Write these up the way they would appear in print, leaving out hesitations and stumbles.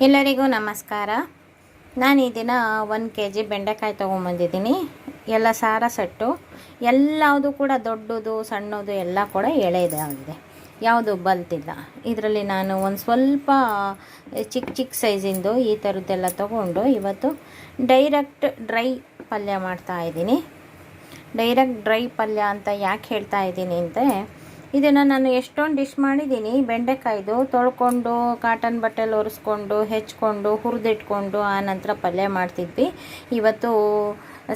ಎಲ್ಲರಿಗೂ ನಮಸ್ಕಾರ. ನಾನು ಈ ದಿನ 1 kg ಬೆಂಡೆಕಾಯಿ ತೊಗೊಂಬಂದಿದ್ದೀನಿ. ಎಲ್ಲ ಸಾರ ಸೆಟ್ಟು, ಎಲ್ಲವುದು ಕೂಡ ದೊಡ್ಡದು ಸಣ್ಣದು ಎಲ್ಲ ಕೂಡ ಎಳೆದಾಗಿದೆ, ಯಾವುದು ಬಲ್ತಿಲ್ಲ. ಇದರಲ್ಲಿ ನಾನು ಒಂದು ಸ್ವಲ್ಪ ಚಿಕ್ಕ ಸೈಜಿಂದು ಈ ಥರದ್ದೆಲ್ಲ ತೊಗೊಂಡು ಇವತ್ತು ಡೈರೆಕ್ಟ್ ಡ್ರೈ ಪಲ್ಯ ಮಾಡ್ತಾಯಿದ್ದೀನಿ. ಡೈರೆಕ್ಟ್ ಡ್ರೈ ಪಲ್ಯ ಅಂತ ಯಾಕೆ ಹೇಳ್ತಾ ಇದ್ದೀನಿ ಅಂದರೆ, ಇದನ್ನು ನಾನು ಎಷ್ಟೊಂದು ಡಿಶ್ ಮಾಡಿದ್ದೀನಿ. ಬೆಂಡೆಕಾಯ್ದು ತೊಳ್ಕೊಂಡು ಕಾಟನ್ ಬಟ್ಟೆಲಿ ಒರೆಸ್ಕೊಂಡು ಹೆಚ್ಕೊಂಡು ಹುರಿದಿಟ್ಕೊಂಡು ಆನಂತರ ಪಲ್ಯ ಮಾಡ್ತಿದ್ವಿ. ಇವತ್ತು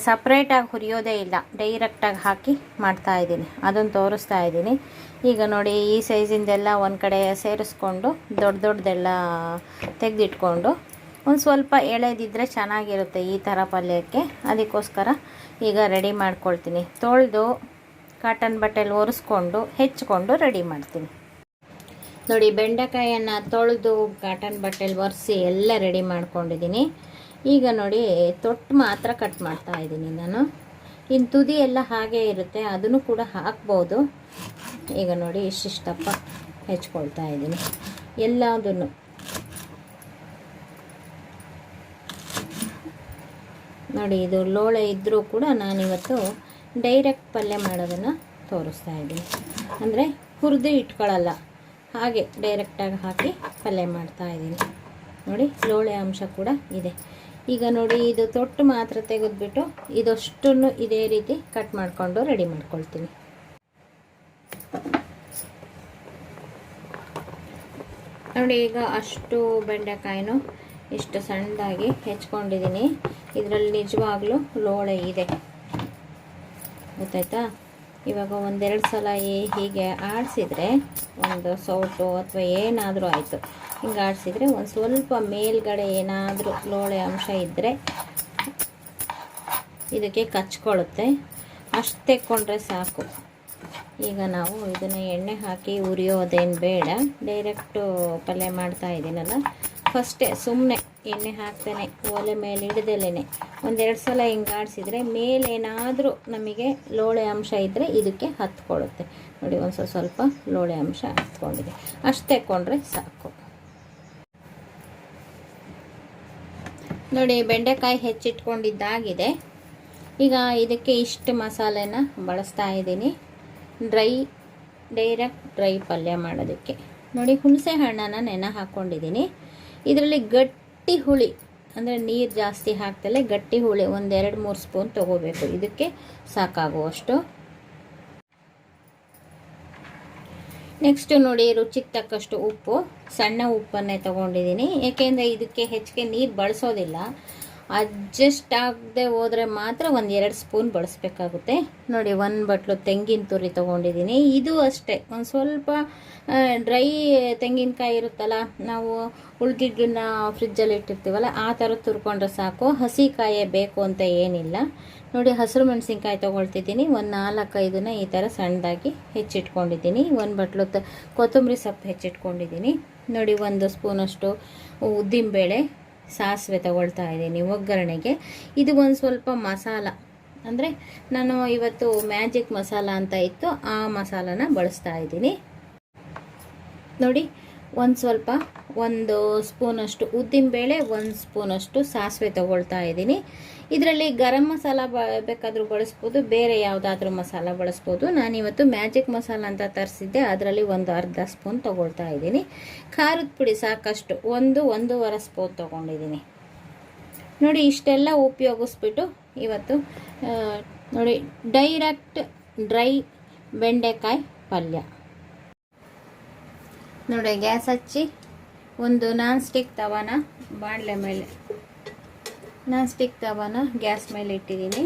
ಸಪ್ರೇಟಾಗಿ ಹುರಿಯೋದೇ ಇಲ್ಲ, ಡೈರೆಕ್ಟಾಗಿ ಹಾಕಿ ಮಾಡ್ತಾಯಿದ್ದೀನಿ. ಅದನ್ನು ತೋರಿಸ್ತಾ ಇದ್ದೀನಿ. ಈಗ ನೋಡಿ, ಈ ಸೈಜಿಂದೆಲ್ಲ ಒಂದು ಕಡೆ ಸೇರಿಸ್ಕೊಂಡು ದೊಡ್ಡದೆಲ್ಲ ತೆಗೆದಿಟ್ಕೊಂಡು ಒಂದು ಸ್ವಲ್ಪ ಎಳೆದಿದ್ದರೆ ಚೆನ್ನಾಗಿರುತ್ತೆ ಈ ಥರ ಪಲ್ಯಕ್ಕೆ. ಅದಕ್ಕೋಸ್ಕರ ಈಗ ರೆಡಿ ಮಾಡ್ಕೊಳ್ತೀನಿ. ತೊಳೆದು ಕಾಟನ್ ಬಟ್ಟೆಲಿ ಒರೆಸ್ಕೊಂಡು ಹೆಚ್ಕೊಂಡು ರೆಡಿ ಮಾಡ್ತೀನಿ. ನೋಡಿ, ಬೆಂಡೆಕಾಯನ್ನು ತೊಳೆದು ಕಾಟನ್ ಬಟ್ಟೆಲಿ ಒರೆಸಿ ಎಲ್ಲ ರೆಡಿ ಮಾಡ್ಕೊಂಡಿದ್ದೀನಿ. ಈಗ ನೋಡಿ, ತೊಟ್ಟು ಮಾತ್ರ ಕಟ್ ಮಾಡ್ತಾ ಇದ್ದೀನಿ ನಾನು. ಇನ್ನು ತುದಿ ಎಲ್ಲ ಹಾಗೇ ಇರುತ್ತೆ, ಅದನ್ನು ಕೂಡ ಹಾಕ್ಬೋದು. ಈಗ ನೋಡಿ, ಇಷ್ಟಿಷ್ಟಪ್ಪ ಹೆಚ್ಕೊಳ್ತಾ ಇದ್ದೀನಿ ಎಲ್ಲದನ್ನು. ನೋಡಿ, ಇದು ಲೋಳೆ ಇದ್ದರೂ ಕೂಡ ನಾನಿವತ್ತು ಡೈರೆಕ್ಟ್ ಪಲ್ಯ ಮಾಡೋದನ್ನು ತೋರಿಸ್ತಾ ಇದ್ದೀನಿ. ಅಂದರೆ ಹುರಿದು ಇಟ್ಕೊಳ್ಳಲ್ಲ, ಹಾಗೆ ಡೈರೆಕ್ಟಾಗಿ ಹಾಕಿ ಪಲ್ಯ ಮಾಡ್ತಾ ಇದ್ದೀನಿ. ನೋಡಿ, ಲೋಳೆ ಅಂಶ ಕೂಡ ಇದೆ. ಈಗ ನೋಡಿ, ಇದು ತೊಟ್ಟು ಮಾತ್ರ ತೆಗೆದುಬಿಟ್ಟು ಇದಷ್ಟನ್ನು ಇದೇ ರೀತಿ ಕಟ್ ಮಾಡಿಕೊಂಡು ರೆಡಿ ಮಾಡ್ಕೊಳ್ತೀನಿ. ನೋಡಿ, ಈಗ ಅಷ್ಟು ಬೆಂಡೆಕಾಯಿನೂ ಇಷ್ಟು ಸಣ್ಣದಾಗಿ ಹೆಚ್ಕೊಂಡಿದ್ದೀನಿ. ಇದರಲ್ಲಿ ನಿಜವಾಗ್ಲೂ ಲೋಳೆ ಇದೆ, ಗೊತ್ತಾಯ್ತಾ? ಇವಾಗ ಒಂದೆರಡು ಸಲ ಹೀಗೆ ಆಡಿಸಿದ್ರೆ, ಒಂದು ಸೌಟು ಅಥವಾ ಏನಾದರೂ ಆಯಿತು, ಹಿಂಗೆ ಆಡಿಸಿದ್ರೆ ಒಂದು ಸ್ವಲ್ಪ ಮೇಲ್ಗಡೆ ಏನಾದರೂ ಲೋಳೆ ಅಂಶ ಇದ್ದರೆ ಇದಕ್ಕೆ ಕಚ್ಕೊಳ್ಳುತ್ತೆ. ಅಷ್ಟು ತೆಕ್ಕೊಂಡ್ರೆ ಸಾಕು. ಈಗ ನಾವು ಇದನ್ನು ಎಣ್ಣೆ ಹಾಕಿ ಉರಿಯೋದೇನು ಬೇಡ, ಡೈರೆಕ್ಟು ಪಲ್ಯ ಮಾಡ್ತಾ ಇದ್ದೀನಲ್ಲ, ಫಸ್ಟೇ ಸುಮ್ಮನೆ ಎಣ್ಣೆ ಹಾಕ್ತೇನೆ, ಒಲೆ ಮೇಲೆ ಹಿಡ್ದಲೇ ಒಂದೆರಡು ಸಲ ಹಿಂಗೆ ಆಡಿಸಿದ್ರೆ ಮೇಲೇನಾದರೂ ನಮಗೆ ಲೋಳೆ ಅಂಶ ಇದ್ದರೆ ಇದಕ್ಕೆ ಹತ್ಕೊಳ್ಳುತ್ತೆ. ನೋಡಿ, ಒಂದು ಸ್ವಲ್ಪ ಲೋಳೆ ಅಂಶ ಹತ್ಕೊಂಡಿದೆ, ಅಷ್ಟು ತೆಕ್ಕೊಂಡ್ರೆ ಸಾಕು. ನೋಡಿ, ಬೆಂಡೆಕಾಯಿ ಹೆಚ್ಚಿಟ್ಕೊಂಡಿದ್ದಾಗಿದೆ. ಈಗ ಇದಕ್ಕೆ ಇಷ್ಟು ಮಸಾಲೆನ ಬಳಸ್ತಾ ಇದ್ದೀನಿ ಡೈರೆಕ್ಟ್ ಡ್ರೈ ಪಲ್ಯ ಮಾಡೋದಕ್ಕೆ. ನೋಡಿ, ಹುಣಸೆ ಹಣ್ಣನ್ನು ನೆನೆ ಹಾಕ್ಕೊಂಡಿದ್ದೀನಿ. ಇದರಲ್ಲಿ ಗಟ್ಟಿ ಹುಳಿ, ಅಂದರೆ ನೀರು ಜಾಸ್ತಿ ಹಾಕ್ತಲೇ ಗಟ್ಟಿ ಹುಳಿ ಒಂದು 2-3 ಸ್ಪೂನ್ ತೊಗೋಬೇಕು, ಇದಕ್ಕೆ ಸಾಕಾಗುವಷ್ಟು. ನೆಕ್ಸ್ಟು ನೋಡಿ, ರುಚಿಗೆ ತಕ್ಕಷ್ಟು ಉಪ್ಪು, ಸಣ್ಣ ಉಪ್ಪನ್ನೇ ತೊಗೊಂಡಿದ್ದೀನಿ. ಏಕೆಂದರೆ ಇದಕ್ಕೆ ಹೆಚ್ಚಿಗೆ ನೀರು ಬಳಸೋದಿಲ್ಲ. ಅಡ್ಜಸ್ಟ್ ಆಗದೆ ಹೋದರೆ ಮಾತ್ರ 1-2 ಸ್ಪೂನ್ ಬಳಸಬೇಕಾಗುತ್ತೆ. ನೋಡಿ, 1 ಬಟ್ಲು ತೆಂಗಿನ ತುರಿ ತೊಗೊಂಡಿದ್ದೀನಿ. ಇದು ಅಷ್ಟೇ, ಒಂದು ಸ್ವಲ್ಪ ಡ್ರೈ ತೆಂಗಿನಕಾಯಿ ಇರುತ್ತಲ್ಲ, ನಾವು ಉಳ್ದಿದ್ದನ್ನ ಫ್ರಿಜ್ಜಲ್ಲಿ ಇಟ್ಟಿರ್ತೀವಲ್ಲ, ಆ ಥರ ತುರ್ಕೊಂಡ್ರೆ ಸಾಕು. ಹಸಿ ಕಾಯೇ ಬೇಕು ಅಂತ ಏನಿಲ್ಲ. ನೋಡಿ, ಹಸಿರು ಮೆಣಸಿನ್ಕಾಯಿ ತೊಗೊಳ್ತಿದ್ದೀನಿ. ಒಂದು 4-5 ಈ ಥರ ಸಣ್ಣದಾಗಿ ಹೆಚ್ಚಿಟ್ಕೊಂಡಿದ್ದೀನಿ. 1 ಬಟ್ಲು ಕೊತ್ತಂಬರಿ ಸೊಪ್ಪು ಹೆಚ್ಚಿಟ್ಕೊಂಡಿದ್ದೀನಿ. ನೋಡಿ, 1 ಸ್ಪೂನಷ್ಟು ಉದ್ದಿನಬೇಳೆ, ಸಾಸಿವೆ ತಗೊಳ್ತಾ ಇದ್ದೀನಿ ಒಗ್ಗರಣೆಗೆ. ಇದು ಒಂದು ಸ್ವಲ್ಪ ಮಸಾಲ, ಅಂದರೆ ನಾನು ಇವತ್ತು ಮ್ಯಾಜಿಕ್ ಮಸಾಲ ಅಂತ ಇತ್ತು, ಆ ಮಸಾಲಾನ ಬಳಸ್ತಾ ಇದ್ದೀನಿ. ನೋಡಿ, ಒಂದು ಸ್ಪೂನಷ್ಟು ಉದ್ದಿನಬೇಳೆ, 1 ಸ್ಪೂನಷ್ಟು ಸಾಸಿವೆ ತಗೊಳ್ತಾ ಇದ್ದೀನಿ. ಇದರಲ್ಲಿ ಗರಂ ಮಸಾಲ ಬೇಕಾದರೂ ಬಳಸ್ಬೋದು, ಬೇರೆ ಯಾವುದಾದ್ರೂ ಮಸಾಲ ಬಳಸ್ಬೋದು. ನಾನಿವತ್ತು ಮ್ಯಾಜಿಕ್ ಮಸಾಲ ಅಂತ ತರಿಸಿದ್ದೆ, ಅದರಲ್ಲಿ ಒಂದು ಅರ್ಧ ಸ್ಪೂನ್ ತೊಗೊಳ್ತಾ ಇದ್ದೀನಿ. ಖಾರದ ಪುಡಿ ಸಾಕಷ್ಟು 1-1.5 ಸ್ಪೂನ್ ತೊಗೊಂಡಿದ್ದೀನಿ. ನೋಡಿ, ಇಷ್ಟೆಲ್ಲ ಉಪಯೋಗಿಸ್ಬಿಟ್ಟು ಇವತ್ತು ನೋಡಿ ಡೈರೆಕ್ಟ್ ಡ್ರೈ ಬೆಂಡೆಕಾಯಿ ಪಲ್ಯ. ನೋಡಿ, ಗ್ಯಾಸ್ ಹಚ್ಚಿ ಒಂದು ನಾನ್ ಸ್ಟಿಕ್ ತವಾನ ಗ್ಯಾಸ್ ಮೇಲೆ ಇಟ್ಟಿದ್ದೀನಿ.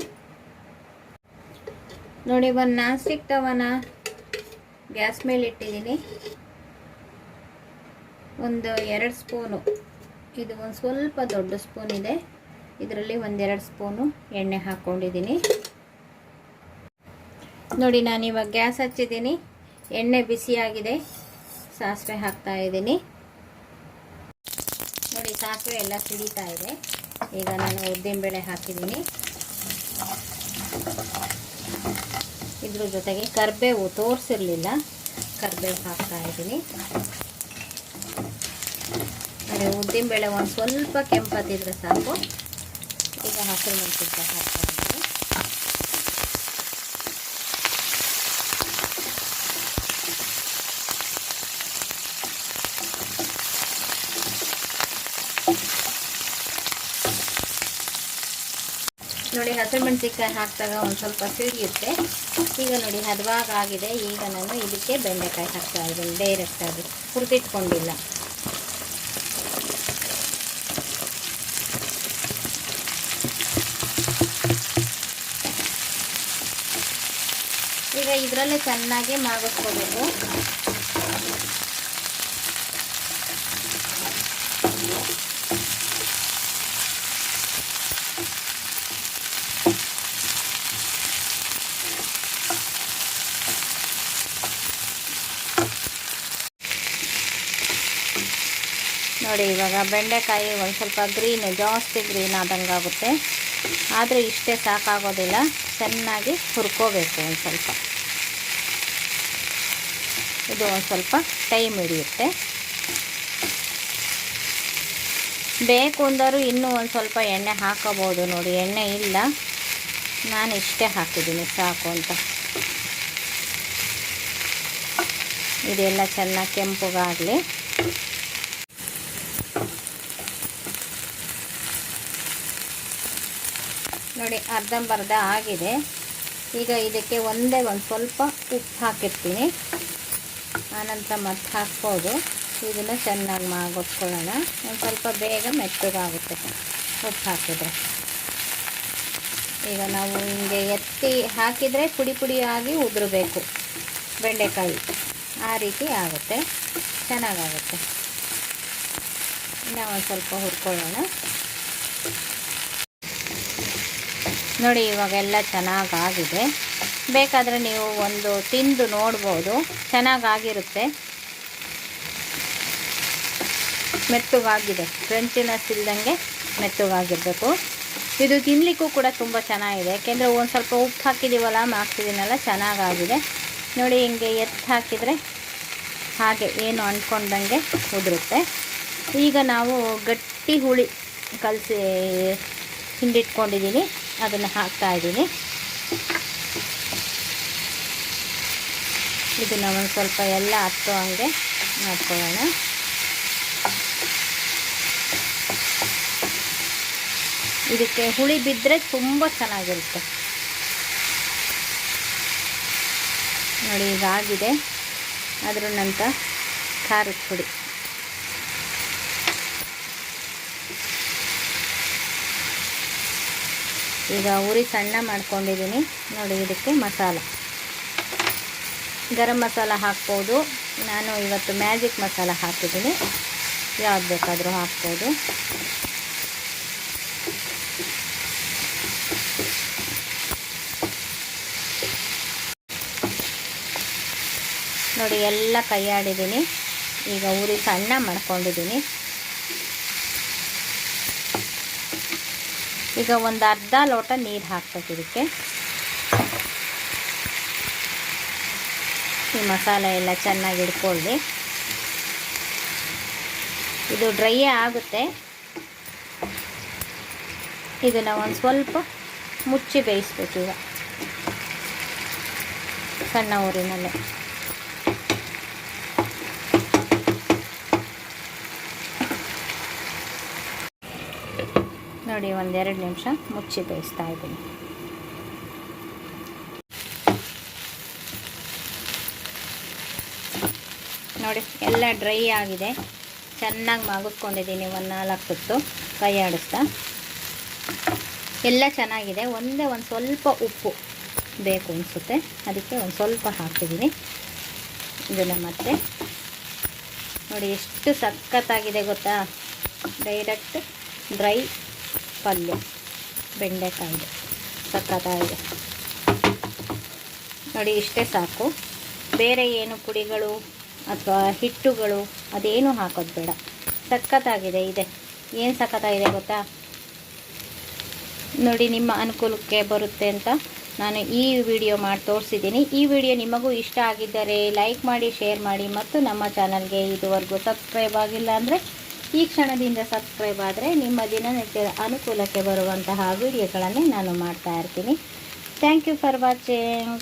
ನೋಡಿ, ಒಂದು ನಾನ್ ಸ್ಟಿಕ್ ತವಾನ ಗ್ಯಾಸ್ ಮೇಲೆ ಇಟ್ಟಿದ್ದೀನಿ. ಒಂದು 2 ಸ್ಪೂನು, ಇದು ಒಂದು ಸ್ವಲ್ಪ ದೊಡ್ಡ ಸ್ಪೂನ್ ಇದೆ, ಇದರಲ್ಲಿ 1-2 ಸ್ಪೂನು ಎಣ್ಣೆ ಹಾಕ್ಕೊಂಡಿದ್ದೀನಿ. ನೋಡಿ, ನಾನಿವಾಗ ಗ್ಯಾಸ್ ಹಚ್ಚಿದ್ದೀನಿ, ಎಣ್ಣೆ ಬಿಸಿಯಾಗಿದೆ, ಸಾಸಿವೆ ಹಾಕ್ತಾ ಇದ್ದೀನಿ. ನೋಡಿ, ಸಾಸಿವೆ ಎಲ್ಲ ಸಿಡಿತಾ ಇದೆ. ಈಗ ನಾನು ಉದ್ದಿನಬೇಳೆ ಹಾಕಿದ್ದೀನಿ. ಇದ್ರ ಜೊತೆಗೆ ಕರಿಬೇವು ತೋರಿಸಿರಲಿಲ್ಲ, ಕರಿಬೇವು ಹಾಕ್ತಾ ಇದ್ದೀನಿ. ನೋಡಿ ಉದ್ದಿನಬೇಳೆ ಒಂದು ಸ್ವಲ್ಪ ಕೆಂಪತ್ತಿದ್ರೆ ಸಾಕು. ಈಗ ಹಸಿರು ಮೆಣಸಿನ್ಕಾಯಿ ಹಾಕ್ತಾ ಇದ್ದೀನಿ. ನೋಡಿ ಹಸಿರು ಮೆಣಸಿನ್ಕಾಯಿ ಹಾಕಿದಾಗ ಒಂದು ಸ್ವಲ್ಪ ಸಿಡಿಯುತ್ತೆ. ಈಗ ನೋಡಿ ಹದವಾಗ ಆಗಿದೆ. ಈಗ ನಾನು ಇದಕ್ಕೆ ಬೆಂಡೆಕಾಯಿ ಹಾಕ್ತಾ ಇದ್ದೀನಿ ಡೈರೆಕ್ಟಾಗಿ, ಹುರಿದಿಟ್ಕೊಂಡಿಲ್ಲ. ಈಗ ಇದರಲ್ಲೇ ಚೆನ್ನಾಗಿ ಮಾಡಿಸ್ಕೋಬೇಕು. ನೋಡಿ ಇವಾಗ ಬೆಂಡೆಕಾಯಿ ಒಂದು ಸ್ವಲ್ಪ ಜಾಸ್ತಿ ಗ್ರೀನ್ ಆದಂಗೆ ಆಗುತ್ತೆ. ಆದರೆ ಇಷ್ಟೇ ಸಾಕಾಗೋದಿಲ್ಲ, ಚೆನ್ನಾಗಿ ಹುರ್ಕೋಬೇಕು. ಒಂದು ಸ್ವಲ್ಪ ಇದು ಒಂದು ಸ್ವಲ್ಪ ಟೈಮ್ ಹಿಡಿಯುತ್ತೆ. ಬೇಕು ಅಂದರೂ ಇನ್ನೂ ಒಂದು ಸ್ವಲ್ಪ ಎಣ್ಣೆ ಹಾಕೋಬೋದು. ನೋಡಿ ಎಣ್ಣೆ ಇಲ್ಲ, ನಾನು ಇಷ್ಟೇ ಹಾಕಿದ್ದೀನಿ ಸಾಕು ಅಂತ. ಇದೆಲ್ಲ ಚೆನ್ನಾಗಿ ಕೆಂಪುಗಾಗಲಿ. ನೋಡಿ ಅರ್ಧಂಬರ್ಧ ಆಗಿದೆ. ಈಗ ಇದಕ್ಕೆ ಒಂದೇ ಒಂದು ಸ್ವಲ್ಪ ಉಪ್ಪು ಹಾಕಿರ್ತೀನಿ, ಆನಂತರ ಮತ್ತೆ ಹಾಕ್ಬೋದು. ಇದನ್ನು ಚೆನ್ನಾಗಿ ಗೊತ್ಕೊಳ್ಳೋಣ. ಒಂದು ಸ್ವಲ್ಪ ಬೇಗ ಮೆತ್ತಗಾಗುತ್ತೆ ಉಪ್ಪು ಹಾಕಿದರೆ. ಈಗ ನಾವು ಹಿಂಗೆ ಎತ್ತಿ ಹಾಕಿದರೆ ಪುಡಿ ಪುಡಿಯಾಗಿ ಉದುರಬೇಕು ಬೆಂಡೆಕಾಯಿ, ಆ ರೀತಿ ಆಗುತ್ತೆ, ಚೆನ್ನಾಗಾಗುತ್ತೆ. ಇನ್ನು ಒಂದು ಸ್ವಲ್ಪ ಹುರ್ಕೊಳ್ಳೋಣ. ನೋಡಿ ಇವಾಗೆಲ್ಲ ಚೆನ್ನಾಗಾಗಿದೆ. ಬೇಕಾದರೆ ನೀವು ಒಂದು ತಿಂದು ನೋಡ್ಬೋದು, ಚೆನ್ನಾಗಾಗಿರುತ್ತೆ. ಮೆತ್ತಗಾಗಿದೆ, ಕ್ರಂಚಿನೆಸ್ ಇಲ್ದಂಗೆ ಮೆತ್ತಗಾಗಿರಬೇಕು. ಇದು ತಿನ್ನಲಿಕ್ಕೂ ಕೂಡ ತುಂಬ ಚೆನ್ನಾಗಿದೆ, ಯಾಕೆಂದರೆ ಒಂದು ಸ್ವಲ್ಪ ಉಪ್ಪು ಹಾಕಿದ್ದೀವಲ್ಲ, ಹಾಕ್ತಿದ್ದೀನಲ್ಲ, ಚೆನ್ನಾಗಾಗಿದೆ. ನೋಡಿ ಹಿಂಗೆ ಎತ್ತು ಹಾಕಿದರೆ ಹಾಗೆ ಏನು ಅಂದ್ಕೊಂಡಂಗೆ ಉದುರುತ್ತೆ. ಈಗ ನಾವು ಗಟ್ಟಿ ಹುಳಿ ಕಲಸಿ ಹಿಂಡಿಟ್ಕೊಂಡಿದ್ದೀನಿ, ಅದನ್ನು ಹಾಕ್ತಾಯಿದ್ದೀನಿ. ಇದನ್ನು ಒಂದು ಸ್ವಲ್ಪ ಎಲ್ಲ ಹತ್ತೋ ಹಂಗೆ ಮಾಡ್ಕೊಳ್ಳೋಣ. ಇದಕ್ಕೆ ಹುಳಿ ಬಿದ್ದರೆ ತುಂಬ ಚೆನ್ನಾಗಿರುತ್ತೆ. ನೋಡಿ ಇದಾಗಿದೆ. ಅದರ ನಂತರ ಖಾರದ ಪುಡಿ, ಈಗ ಉರಿ ಸಣ್ಣ ಮಾಡ್ಕೊಂಡಿದ್ದೀನಿ. ನೋಡಿ ಇದಕ್ಕೆ ಮಸಾಲ, ಗರಂ ಮಸಾಲ ಹಾಕ್ಬೋದು. ನಾನು ಇವತ್ತು ಮ್ಯಾಜಿಕ್ ಮಸಾಲ ಹಾಕಿದ್ದೀನಿ, ಯಾವ್ದು ಬೇಕಾದರೂ ಹಾಕ್ಬೋದು. ನೋಡಿ ಎಲ್ಲ ಕೈಯಾಡಿದ್ದೀನಿ. ಈಗ ಉರಿ ಸಣ್ಣ ಮಾಡ್ಕೊಂಡಿದ್ದೀನಿ. ಈಗ ಒಂದು ಅರ್ಧ ಲೋಟ ನೀರು ಹಾಕ್ಬೇಕು ಇದಕ್ಕೆ. ಈ ಮಸಾಲೆ ಎಲ್ಲ ಚೆನ್ನಾಗಿ ಹಿಡ್ಕೊಳ್ಳಿ. ಇದು ಡ್ರೈ ಆಗುತ್ತೆ. ಇದನ್ನು ಒಂದು ಸ್ವಲ್ಪ ಮುಚ್ಚಿ ಬೇಯಿಸ್ಬೇಕು ಈಗ ಸಣ್ಣ ಊರಿನಲ್ಲೇ. ನೋಡಿ 1-2 ನಿಮಿಷ ಮುಚ್ಚಿ ಬೇಯಿಸ್ತಾ ಇದ್ದೀನಿ. ನೋಡಿ ಎಲ್ಲ ಡ್ರೈ ಆಗಿದೆ, ಚೆನ್ನಾಗಿ ಮಗುತ್ಕೊಂಡಿದ್ದೀನಿ. 1-4 ಹೊತ್ತು ಕೈ ಆಡಿಸ್ತಾ ಎಲ್ಲ ಚೆನ್ನಾಗಿದೆ. ಒಂದು ಸ್ವಲ್ಪ ಉಪ್ಪು ಬೇಕು ಅನಿಸುತ್ತೆ, ಅದಕ್ಕೆ ಒಂದು ಸ್ವಲ್ಪ ಹಾಕ್ತಿದ್ದೀನಿ. ಇದನ್ನು ಮತ್ತೆ ನೋಡಿ ಎಷ್ಟು ಸಖತ್ತಾಗಿದೆ ಗೊತ್ತಾ. ಡೈರೆಕ್ಟ್ ಡ್ರೈ ಪಲ್ಯ ಬೆಂಡೆಕಾಯಿದು ಸಖತ್ತಾಗಿದೆ. ನೋಡಿ ಇಷ್ಟೇ ಸಾಕು. ಬೇರೆ ಏನು ಪುಡಿಗಳು ಅಥವಾ ಹಿಟ್ಟುಗಳು ಅದೇನು ಹಾಕೋದು ಬೇಡ. ಸಖತ್ತಾಗಿದೆ. ಇದೆ ಏನು ಸಖತ್ತಾಗಿದೆ ಗೊತ್ತಾ. ನೋಡಿ ನಿಮ್ಮ ಅನುಕೂಲಕ್ಕೆ ಬರುತ್ತೆ ಅಂತ ನಾನು ಈ ವಿಡಿಯೋ ಮಾಡಿ ತೋರಿಸಿದ್ದೀನಿ. ಈ ವಿಡಿಯೋ ನಿಮಗೂ ಇಷ್ಟ ಆಗಿದ್ದರೆ ಲೈಕ್ ಮಾಡಿ, ಶೇರ್ ಮಾಡಿ, ಮತ್ತು ನಮ್ಮ ಚಾನಲ್ಗೆ ಇದುವರೆಗೂ ಸಬ್ಸ್ಕ್ರೈಬ್ ಆಗಿಲ್ಲ ಅಂದರೆ ಈ ಕ್ಷಣದಿಂದ ಸಬ್ಸ್ಕ್ರೈಬ್ ಆದರೆ ನಿಮ್ಮ ದಿನನಿತ್ಯದ ಅನುಕೂಲಕ್ಕೆ ಬರುವಂತಹ ವಿಡಿಯೋಗಳನ್ನೇ ನಾನು ಮಾಡ್ತಾ ಇರ್ತೀನಿ. Thank you for watching.